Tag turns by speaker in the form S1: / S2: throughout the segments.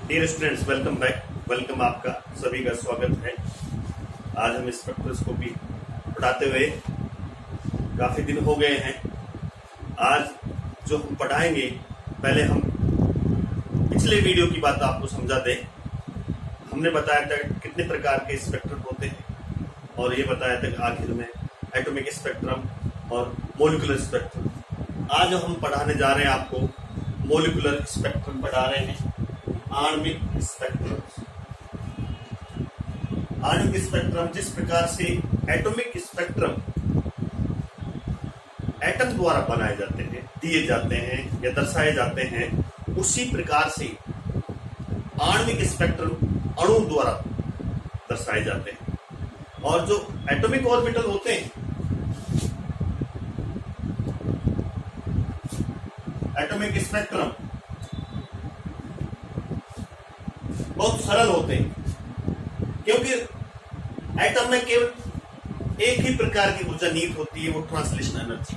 S1: Dear students, welcome back. Welcome, आपका सभी का स्वागत है। आज हम स्पेक्ट्रोस्कोपी पढ़ाते हुए काफी दिन हो गए हैं। आज जो हम पढ़ाएंगे, पहले हम पिछले वीडियो की बात आपको समझा दें। हमने बताया था कितने प्रकार के स्पेक्ट्रम होते हैं और ये बताया था कि आखिर में एटॉमिक स्पेक्ट्रम और मोलिकुलर स्पेक्ट्रम। आज हम पढ़ाने जा रहे हैं आपको मोलिकुलर स्पेक्ट्रम पढ़ा रहे हैं। आणविक स्पेक्ट्रम, आणविक स्पेक्ट्रम जिस प्रकार से एटॉमिक स्पेक्ट्रम एटम द्वारा बनाए जाते हैं, दिए जाते हैं या दर्शाए जाते हैं, उसी प्रकार से आणविक स्पेक्ट्रम अणु द्वारा दर्शाए जाते हैं। और जो एटॉमिक ऑर्बिटल होते हैं, एटॉमिक स्पेक्ट्रम बहुत सरल होते हैं, क्योंकि एटम में केवल एक ही प्रकार की ऊर्जा निहित होती है, वो ट्रांसलेशन एनर्जी।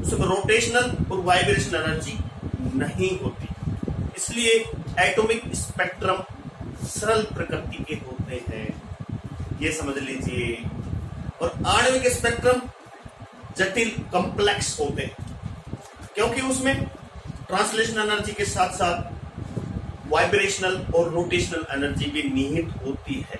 S1: उसमें रोटेशनल और वाइब्रेशन एनर्जी नहीं होती। इसलिए एटॉमिक स्पेक्ट्रम सरल प्रकृति के होते हैं, ये समझ लीजिए। और आणविक स्पेक्ट्रम जटिल कॉम्प्लेक्स होते हैं, क्योंकि उसमें ट्रांसलेशन एनर्जी के साथ साथ वाइब्रेशनल और रोटेशनल एनर्जी भी निहित होती है।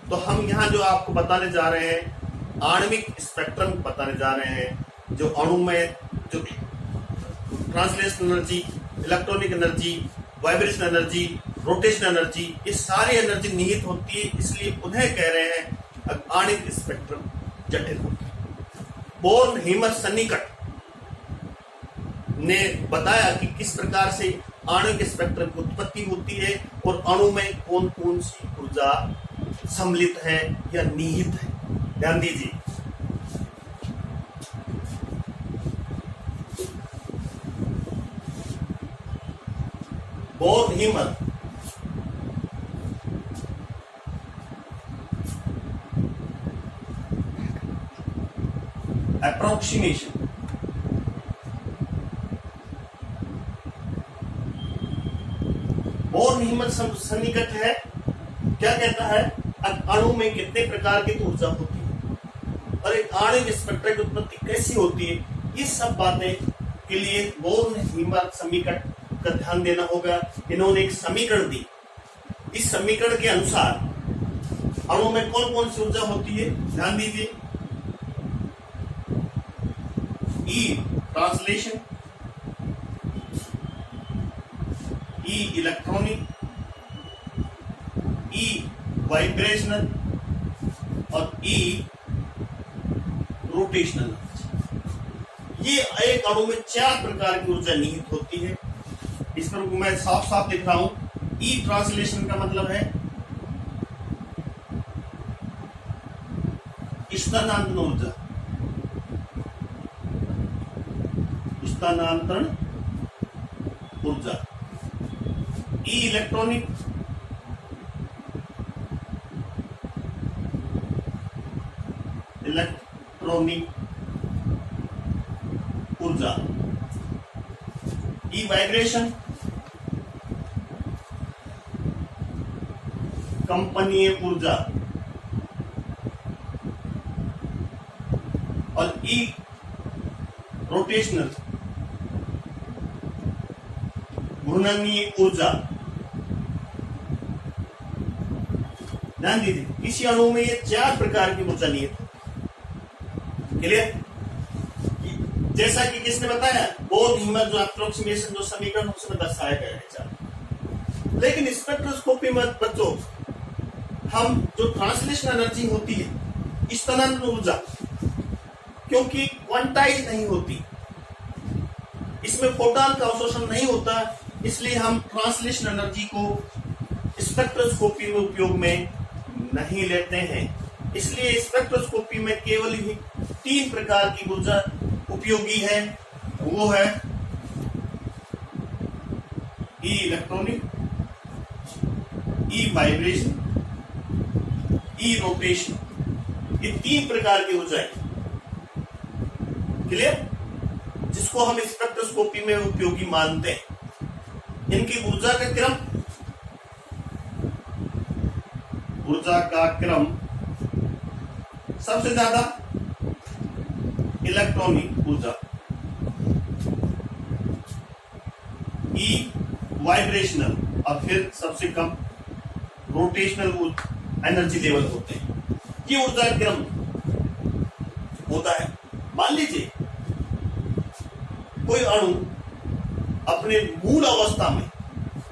S1: तो हम यहां जो आपको बताने जा रहे हैं, आणविक स्पेक्ट्रम बताने जा रहे हैं, जो अणु में जो translation energy, electronic energy, vibration energy, rotation energy, ये सारी एनर्जी निहित होती है। इसलिए उन्हें कह रहे हैं आणविक स्पेक्ट्रम जटिल होता है। बोर्न हीमर सन्निकट ने बताया कि किस प्रकार से आणविक स्पेक्ट्रम की उत्पत्ति होती है और अणु में कौन कौन सी ऊर्जा सम्मिलित है या निहित है। ध्यान दीजिए। बोर्न हीमर अप्रोक्सीमेशन, बोर्न हीमर सन्निकट है, क्या कहता है, अणु में कितने प्रकार की ऊर्जा होती है और एक आणविक स्पेक्ट्रम की उत्पत्ति कैसी होती है, ये सब बातें के लिए बोर्न हीमर समीकरण का ध्यान देना होगा। इन्होंने एक समीकरण दी। इस समीकरण के अनुसार अणु में कौन कौन सी ऊर्जा होती है, ध्यान दीजिए। ई ट्रांसलेशन, ई इलेक्ट्रॉनिक, ई वाइब्रेशनल और ई रोटेशनल। ये एक अणु में 4 प्रकार की ऊर्जा निहित होती है। इस पर मैं साफ साफ लिख रहा हूं। ई ट्रांसलेशन का मतलब है स्थानांतरण ऊर्जा, स्थानांतरण ऊर्जा। ई इलेक्ट्रॉनिक, इलेक्ट्रॉनिक ऊर्जा। ई वाइब्रेशन, कंपनीय ऊर्जा। और ई रोटेशनल, घूर्णनीय ऊर्जा। ध्यान दीजिए, किसी अणु में ये 4 प्रकार की ऊर्जा निहित है। क्लियर? जैसा कि किसने बताया, बोर्न हीमर जो अप्रोक्सीमेशन जो समीकरण उसमें दर्शाया गया है 4। लेकिन स्पेक्ट्रोस्कोपी में बच्चों, हम जो ट्रांसलेशन एनर्जी होती है, स्थानांतरण ऊर्जा, क्योंकि क्वांटाइज नहीं होती, इसमें फोटॉन का अवशोषण नहीं होता, इसलिए हम ट्रांसलेशन एनर्जी को स्पेक्ट्रोस्कोपी में उपयोग में नहीं लेते हैं। इसलिए स्पेक्ट्रोस्कोपी में केवल ही 3 प्रकार की ऊर्जा उपयोगी है। वो है ई इलेक्ट्रॉनिक, ई वाइब्रेशन, ई रोटेशन। ये 3 प्रकार की ऊर्जा है। क्लियर? जिसको हम स्पेक्ट्रोस्कोपी में उपयोगी मानते हैं। इनकी ऊर्जा का क्रम, ऊर्जा का क्रम सबसे ज्यादा इलेक्ट्रॉनिक ऊर्जा, ई वाइब्रेशनल, और फिर सबसे कम रोटेशनल एनर्जी लेवल होते हैं। ये ऊर्जा क्रम होता है। मान लीजिए कोई अणु अपने मूल अवस्था में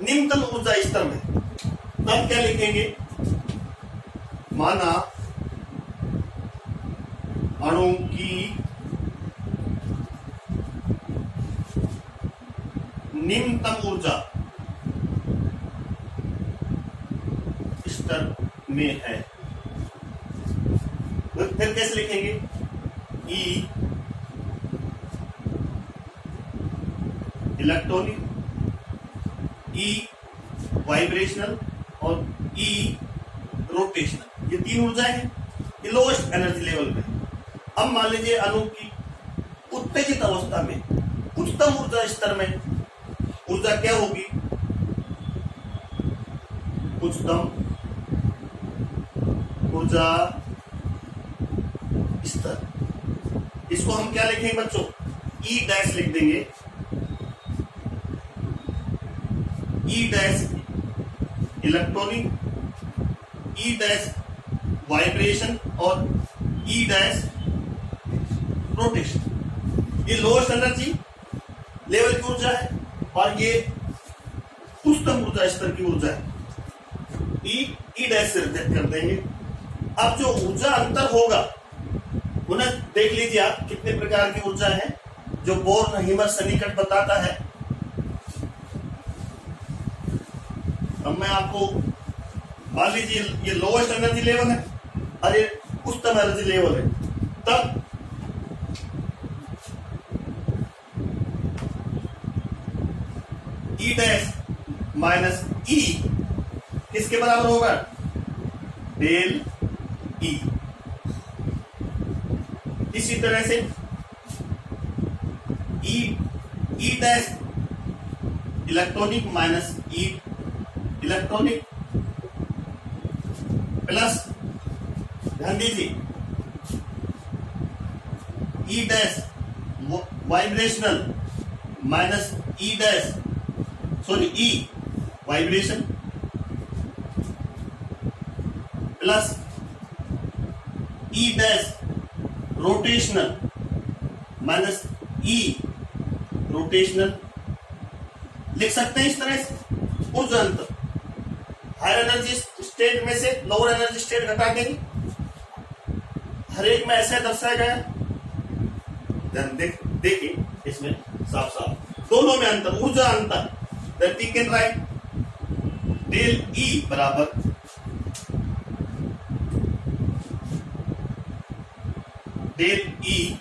S1: निम्नतम ऊर्जा स्तर में, तब क्या लिखेंगे? माना अणु की निम्नतम ऊर्जा स्तर में है, तो फिर कैसे लिखेंगे? ई इलेक्ट्रॉनिक, ई वाइब्रेशनल और ई रोटेशनल, ये तीन ऊर्जाएं हैं, ये लोएस्ट एनर्जी लेवल में। अब मान लीजिए अणु की उत्तेजित अवस्था में उच्चतम ऊर्जा स्तर में ऊर्जा क्या होगी? उच्चतम ऊर्जा स्तर, इसको हम क्या लिखेंगे बच्चों? ई डैश लिख देंगे। ई डैश इलेक्ट्रॉनिक, ई डैश वाइब्रेशन और ई डैश रोटेशन। ये लोएस्ट एनर्जी लेवल की ऊर्जा है और ये उच्चतम ऊर्जा स्तर की ऊर्जा है। ई डैश से रिजेक्ट कर देंगे। अब जो ऊर्जा अंतर होगा उन्हें देख लीजिए आप, कितने प्रकार की ऊर्जा है जो बोर्न-हीमर सन्निकट बताता है। अब मैं आपको, मान लीजिए ये लोएस्ट एनर्जी लेवल है और ये उच्चतम एनर्जी लेवल है, तब ई डैश माइनस ई किसके बराबर होगा? Del E. इसी तरह से E dash electronic minus E electronic plus, ध्यान दीजिए, E dash vibrational minus E dash, sorry E vibration plus E dash rotational minus E rotational लिख सकते हैं इस तरह से। ऊर्जा अंतर हायर एनर्जी स्टेट में से लोअर एनर्जी स्टेट घटा देंगे, हर एक में ऐसे दर्शाया गया। देखिए इसमें साफ साफ दोनों में अंतर, ऊर्जा अंतर। That we can write del E बराबर डेल ई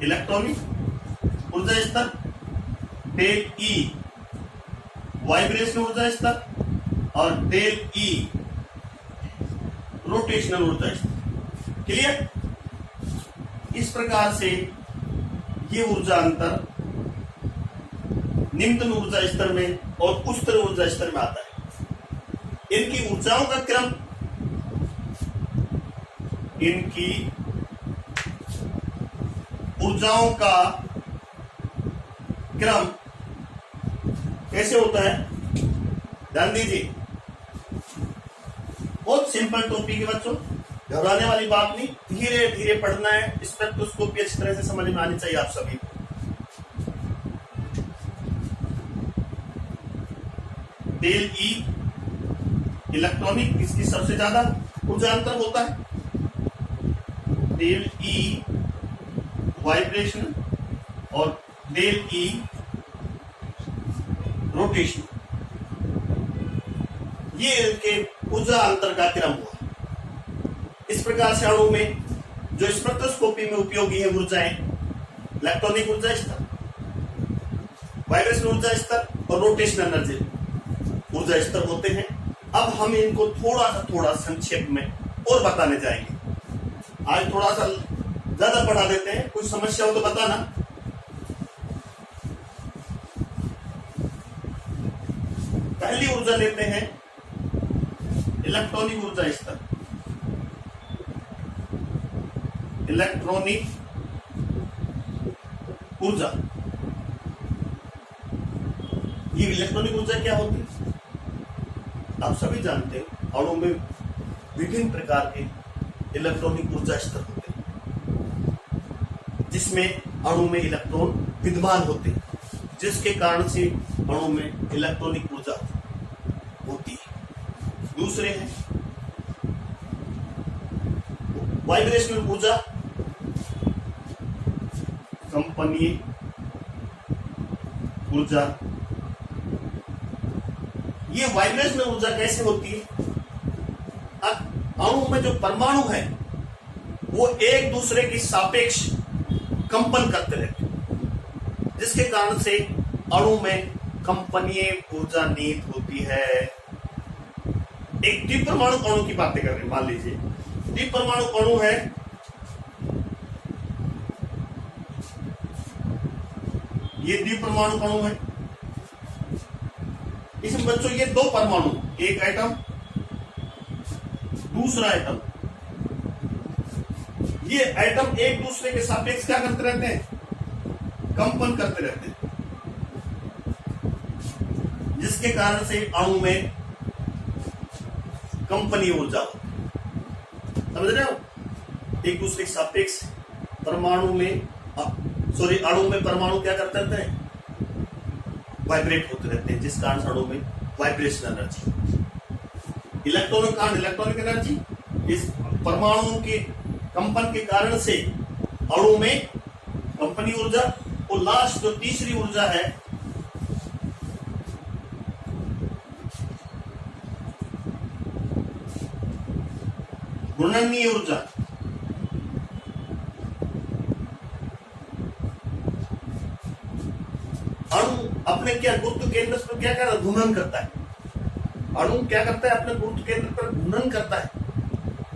S1: इलेक्ट्रॉनिक ऊर्जा स्तर, डेल ई वाइब्रेशन ऊर्जा स्तर और डेल ई रोटेशनल ऊर्जा स्तर। क्लियर? इस प्रकार से ये ऊर्जा अंतर निम्नतम ऊर्जा स्तर में और उच्चतर ऊर्जा स्तर में आता है। इनकी ऊर्जाओं का क्रम, इनकी ऊर्जाओं का क्रम कैसे होता है? ध्यान दीजिए, बहुत सिंपल टॉपिक है बच्चों, घबराने वाली बात नहीं, धीरे धीरे पढ़ना है। स्पेक्ट्रोस्कोपी अच्छी तरह से समझ में आनी चाहिए आप सभी को। डेल ई इलेक्ट्रॉनिक, इसकी सबसे ज्यादा ऊर्जा अंतर होता है। डेल ई वाइब्रेशन और डेल ई रोटेशन, ये इनके ऊर्जा अंतर का क्रम हुआ। इस प्रकार से अणु में जो स्पेक्ट्रोस्कोपी में उपयोगी है ऊर्जाएं, इलेक्ट्रॉनिक ऊर्जा स्तर, वाइब्रेशन ऊर्जा स्तर और रोटेशन एनर्जी ऊर्जा स्तर होते हैं। अब हम इनको थोड़ा संक्षेप में और बताने जाएंगे। आज थोड़ा सा ज्यादा पढ़ा देते हैं, कुछ समस्या हो तो बताना। पहली ऊर्जा लेते हैं इलेक्ट्रॉनिक ऊर्जा स्तर। इलेक्ट्रॉनिक ऊर्जा, ये इलेक्ट्रॉनिक ऊर्जा क्या होती है? आप सभी जानते हैं अणु में विभिन्न प्रकार के इलेक्ट्रॉनिक ऊर्जा स्तर होते हैं, जिसमें अणु में इलेक्ट्रॉन विद्यमान होते हैं, जिसके कारण से अणु में इलेक्ट्रॉनिक ऊर्जा होती है। दूसरे हैं वाइब्रेशनल ऊर्जा, कंपनीय ऊर्जा। ये वाइब्रेशनल ऊर्जा कैसे होती है? अणु में जो परमाणु है वो एक दूसरे की सापेक्ष कंपन करते रहते हैं, जिसके कारण से अणु में कंपनीय ऊर्जा नीत होती है। एक द्विपरमाणु अणु की बातें कर रहे हैं। मान लीजिए द्विपरमाणु अणु है, ये द्विपरमाणु अणु है। इसमें बच्चों ये दो परमाणु, एक एटम दूसरा एटम, ये एटम एक दूसरे के सापेक्ष क्या करते रहते हैं? कंपन करते रहते हैं, जिसके कारण से अणु में कंपनीय ऊर्जा होती है। समझ रहे हो? एक दूसरे के सापेक्ष परमाणु में अणु में परमाणु क्या करते रहते हैं? वाइब्रेट होते रहते हैं, जिस कारण अणु में वाइब्रेशन एनर्जी, इलेक्ट्रॉनिक एनर्जी, इस परमाणु के कंपन के कारण से अणु में कंपनी ऊर्जा। और लास्ट जो तीसरी ऊर्जा है घूर्णनीय ऊर्जा। अणु अपने क्या गुरुत्व केंद्र पर क्या कर घूर्णन करता है? अणु क्या करता है? अपने गुरुत्व केंद्र पर घूर्णन करता है,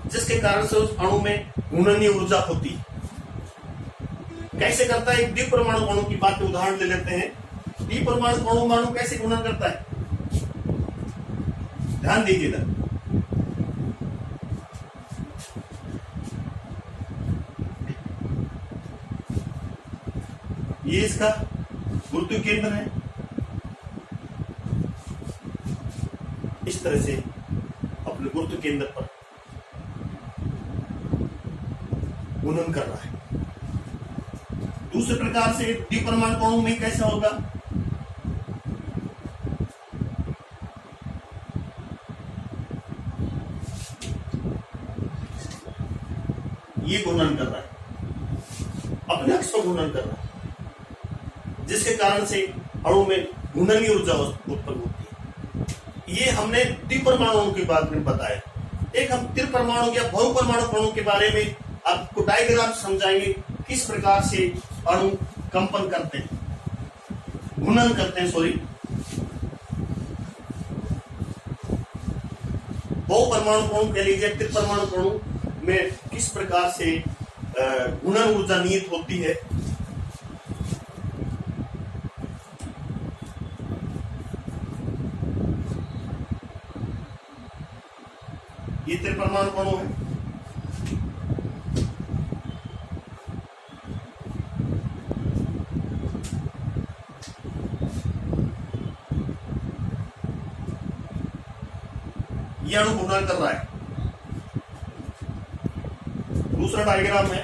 S1: जिसके कारण से उस अणु में घूर्णनीय ऊर्जा होती है। कैसे करता है? एक द्विपरमाणु अणु की बात उदाहरण ले लेते हैं। द्विपरमाणु अणु कैसे घूर्णन करता है? ध्यान दीजिएगा। ये इसका गुरुत्व केंद्र है, इस तरह से अपने गुरुत्व केंद्र पर घूर्णन कर रहा है। दूसरे प्रकार से द्विपरमाणु अणु में कैसा होगा? ये घूर्णन कर रहा है, अपने अक्ष पर घूर्णन कर रहा है, जिसके कारण से अणु में घूर्णनीय ऊर्जा उत्पन्न होती है। ये हमने द्विपरमाणु अणु की बात में बताया। एक हम त्रिपरमाणु या बहुपरमाणु अणु के बारे में आपको डायग्राम समझाएंगे, किस प्रकार से अणु कंपन करते हैं, घूर्णन करते हैं। बहुपरमाणु अणु कह लीजिए, त्रिपरमाणु अणु में किस प्रकार से घूर्णन ऊर्जा निहित होती है। ये त्रिपरमाणु अणु है। ये अणु घूर्णन कर रहा है। दूसरा डायग्राम है,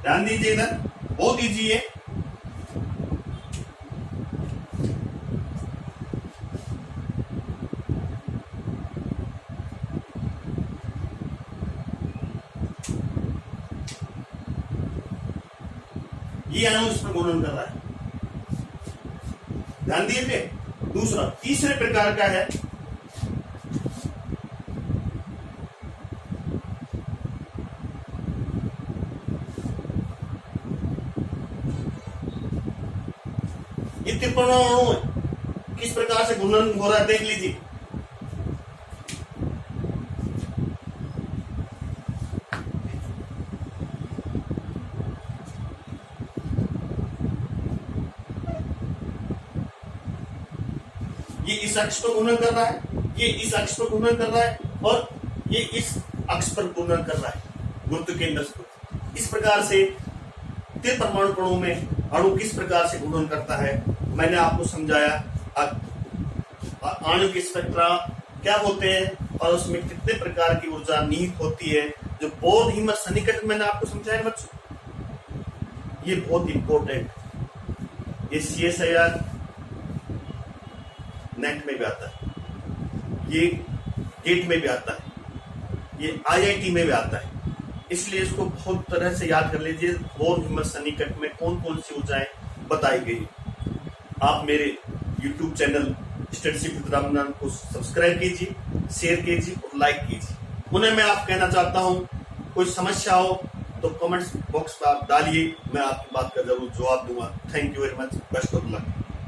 S1: ध्यान दीजिए इधर, बहुत ईजी है। ये अणु इस पर घूर्णन कर रहा है, ध्यान दीजिए। दूसरा तीसरे प्रकार का है ये त्रिपरमाणु अणु है, किस प्रकार से घूर्णन हो रहा है देख लीजिए। ये इस अक्ष पर घूर्णन कर रहा है, ये इस अक्ष पर घूर्णन कर रहा है और ये इस अक्ष पर घूर्णन कर रहा है, गुरुत्व केंद्र से। इस प्रकार से त्रिपरमाणु कणों में अणु किस प्रकार से घूर्णन करता है मैंने आपको समझाया। आणविक स्पेक्ट्रा क्या होते हैं और उसमें कितने प्रकार की ऊर्जा निहित होती है, जो बोर हिमस सन्निकटन मैंने आपको समझाया बच्चों। ये बहुत इंपॉर्टेंट, ये CSIR नेट में भी आता है, ये गेट में भी आता है, ये IIT में भी आता है, इसलिए इसको बहुत तरह से याद कर लीजिए। बोर हिमस सन्निकट में कौन कौन सी ऊर्जाएं बताई गई। आप मेरे YouTube channel Studyship with Ramnath को सब्सक्राइब कीजिए, शेयर कीजिए और लाइक कीजिए। उन्हें मैं आप कहना चाहता हूँ, कोई समस्या हो तो कमेंट्स बॉक्स में आप डालिए, मैं आपकी बात का जरूर जवाब दूंगा। Thank you very much, best of luck.